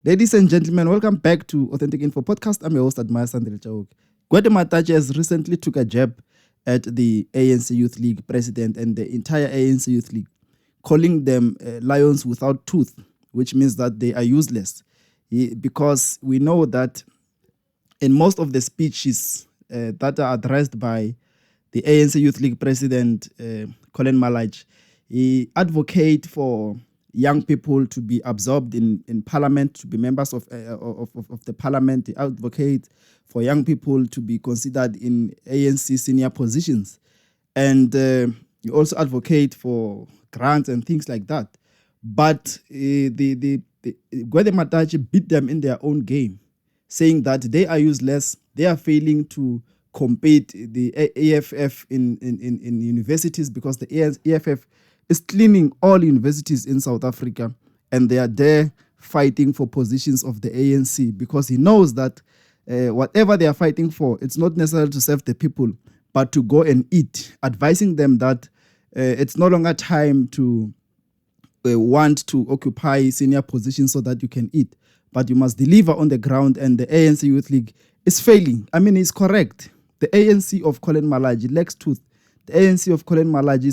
Ladies and gentlemen, welcome back to Authentic Info Podcast. I'm your host, Admire Sandile Chawuke. Gwede Mantashe has recently took a jab at the ANC Youth League president and the entire ANC Youth League, calling them lions without tooth, which means that they are useless. Because we know that in most of the speeches that are addressed by the ANC Youth League president, Colin Malaj, he advocates for young people to be absorbed in parliament, to be members of the parliament. He advocates for young people to be considered in ANC senior positions. And he also advocates for grants and things like that. But the Gwede Mantashe beat them in their own game, saying that they are useless, they are failing to compete the EFF in universities because the EFF is cleaning all universities in South Africa, and they are there fighting for positions of the ANC because he knows that whatever they are fighting for, it's not necessarily to serve the people, but to go and eat, advising them that it's no longer time to want to occupy senior positions so that you can eat, but you must deliver on the ground, and the ANC Youth League is failing. I mean, he's correct. The ANC of Colin Malaj lacks tooth. The ANC of Colin Malaj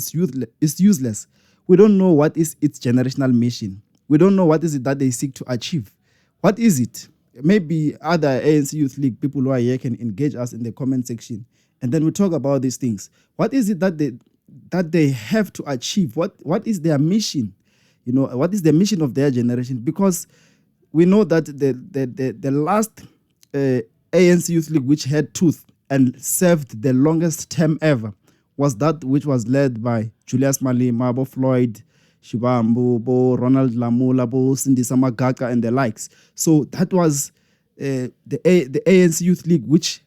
is useless. We don't know what is its generational mission. We don't know what is it that they seek to achieve. What is it? Maybe other ANC Youth League people who are here can engage us in the comment section, and then we talk about these things. What is it that they have to achieve? What is their mission? You know, what is the mission of their generation? Because we know that the last ANC Youth League which had tooth and served the longest term ever was that which was led by Julius Malema, Bo Floyd Shivambu, Bo Ronald Lamula, Bo Sindisa Magaka, and the likes. So that was the ANC Youth League which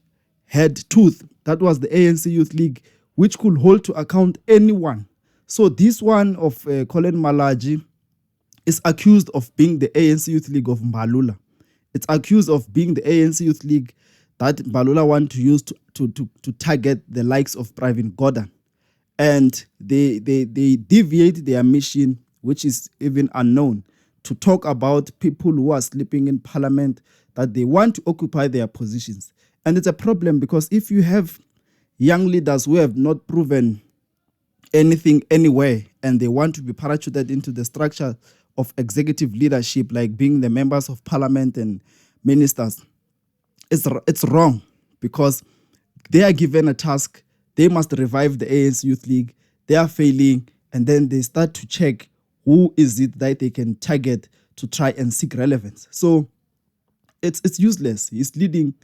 had tooth. That was the ANC Youth League which could hold to account anyone. So this one of Colin Malaj is accused of being the ANC Youth League of Mbalula. It's accused of being the ANC Youth League that Mbalula want to use to target the likes of Pravin Gordhan. And they deviate their mission, which is even unknown, to talk about people who are sleeping in parliament, that they want to occupy their positions. And it's a problem because if you have young leaders who have not proven anything anywhere and they want to be parachuted into the structure of executive leadership, like being the members of parliament and ministers, it's wrong because they are given a task. They must revive the ANC Youth League. They are failing, and then they start to check who is it that they can target to try and seek relevance. So it's useless. It's leading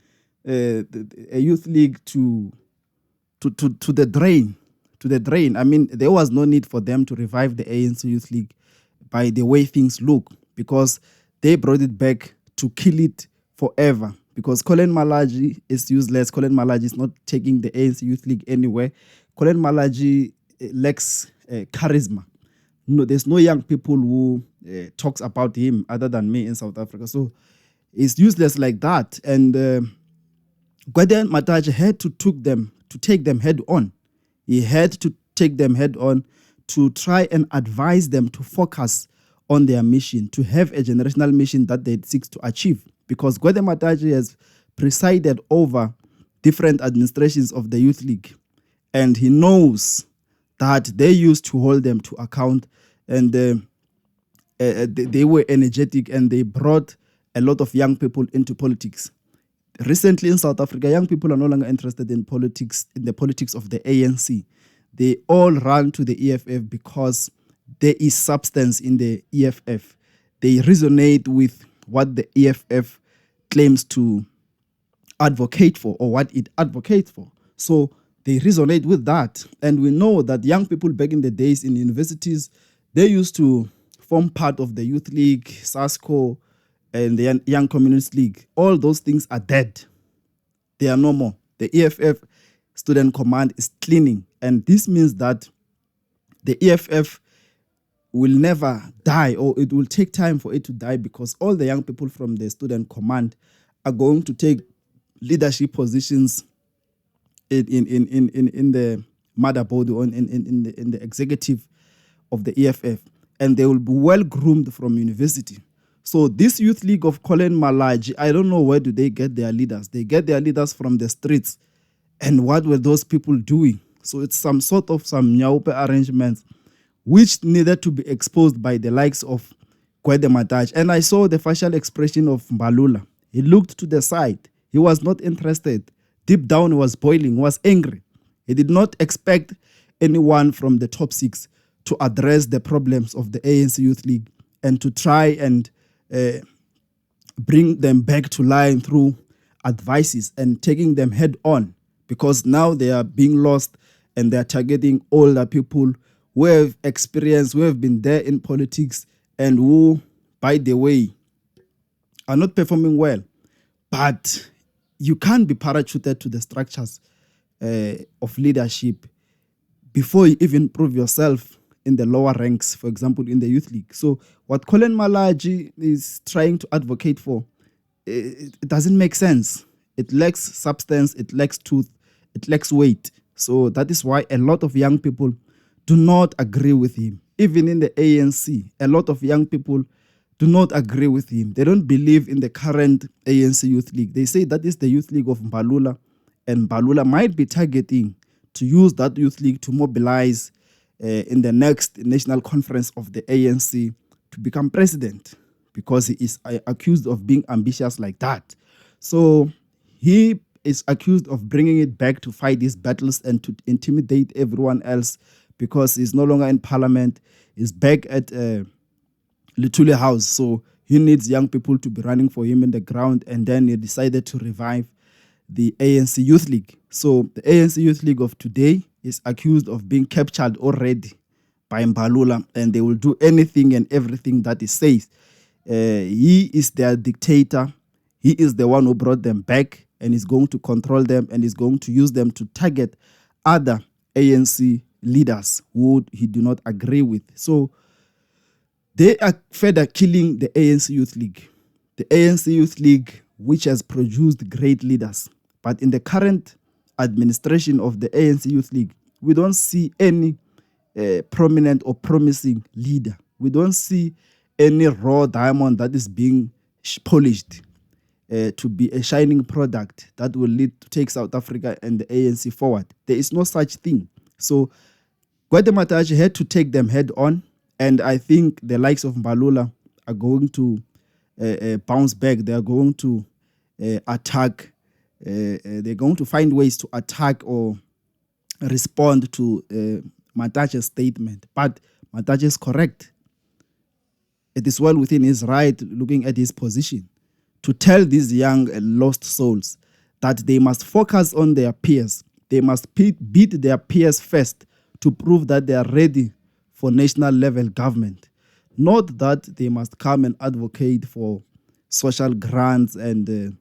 a youth league to the drain. To the drain. I mean, there was no need for them to revive the ANC Youth League by the way things look, because they brought it back to kill it forever. Because Colin Malaj is useless. Colin Malaj is not taking the ANC Youth League anywhere. Colin Malaj lacks charisma. No, there's no young people who talks about him other than me in South Africa. So it's useless like that. And Gwede Mantashe had to take them head on. He had to take them head on to try and advise them to focus on their mission, to have a generational mission that they seek to achieve. Because Gwede Mantashe has presided over different administrations of the Youth League, and he knows that they used to hold them to account, and they were energetic, and they brought a lot of young people into politics. Recently in South Africa, young people are no longer interested in politics, in the politics of the ANC. They all run to the EFF because there is substance in the EFF. They resonate with what the EFF claims to advocate for, or what it advocates for. So they resonate with that. And we know that young people back in the days in universities, they used to form part of the Youth League, SASCO, and the Young Communist League. All those things are dead. They are no more. The EFF Student Command is cleaning. And this means that the EFF will never die, or it will take time for it to die, because all the young people from the Student Command are going to take leadership positions in the motherboard, or in the executive of the EFF, and they will be well groomed from university. So this youth league of Colin Malaji, I don't know where do they get their leaders. They get their leaders from the streets. And what were those people doing? So it's some sort of some nyaupe arrangements which needed to be exposed by the likes of Gwede Mantashe. And I saw the facial expression of Mbalula. He looked to the side. He was not interested. Deep down, he was boiling, he was angry. He did not expect anyone from the top six to address the problems of the ANC Youth League and to try and bring them back to line through advices and taking them head on, because now they are being lost and they are targeting older people who have experience, who have been there in politics, and who, by the way, are not performing well. But you can't be parachuted to the structures of leadership before you even prove yourself in the lower ranks, for example, in the youth league. So what Colin Malaji is trying to advocate for, it doesn't make sense. It lacks substance, it lacks truth, it lacks weight. So that is why a lot of young people do not agree with him. Even in the ANC, a lot of young people do not agree with him. They don't believe in the current ANC Youth League. They say that is the Youth League of Mbalula, and Mbalula might be targeting to use that Youth League to mobilize in the next national conference of the ANC to become president, because he is accused of being ambitious like that. So he is accused of bringing it back to fight these battles and to intimidate everyone else, because he's no longer in parliament. He's back at Litule House. So he needs young people to be running for him in the ground. And then he decided to revive the ANC Youth League. So the ANC Youth League of today is accused of being captured already by Mbalula, and they will do anything and everything that he says. He is their dictator. He is the one who brought them back, and is going to control them, and is going to use them to target other ANC leaders who he do not agree with. So they are further killing the ANC Youth League. The ANC Youth League, which has produced great leaders. But in the current administration of the ANC Youth League, we don't see any prominent or promising leader. We don't see any raw diamond that is being polished to be a shining product that will lead to take South Africa and the ANC forward. There is no such thing. So Gwede Mantashe had to take them head on, and I think the likes of Mbalula are going to bounce back. They are going to attack. They're going to find ways to attack or respond to Mantashe's statement. But Mantashe is correct. It is well within his right, looking at his position, to tell these young lost souls that they must focus on their peers. They must beat their peers first to prove that they are ready for national level government. Not that they must come and advocate for social grants and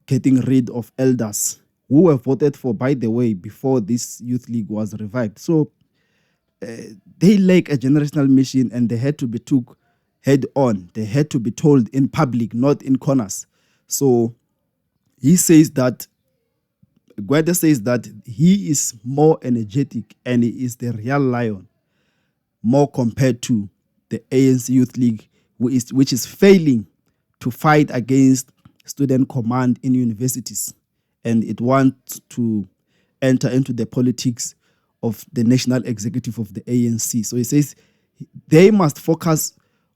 getting rid of elders who were voted for, by the way, before this youth league was revived. So they lack a generational mission, and they had to be took head on. They had to be told in public, not in corners. So he says that, Gwede says that he is more energetic and he is the real lion, more compared to the ANC Youth League, which is failing to fight against student command in universities. And it wants to enter into the politics of the national executive of the ANC. So he says they must focus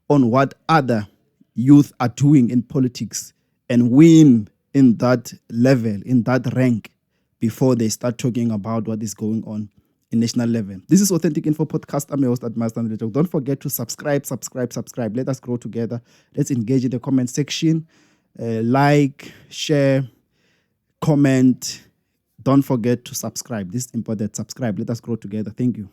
on what other youth are doing in politics and win in that level, in that rank, before they start talking about what is going on in national level. This is Authentic Info Podcast. I'm your host, ANCYL. Don't forget to subscribe. Let us grow together. Let's engage in the comment section. Like, share, comment. Don't forget to subscribe. This is important. Subscribe. Let us grow together. Thank you.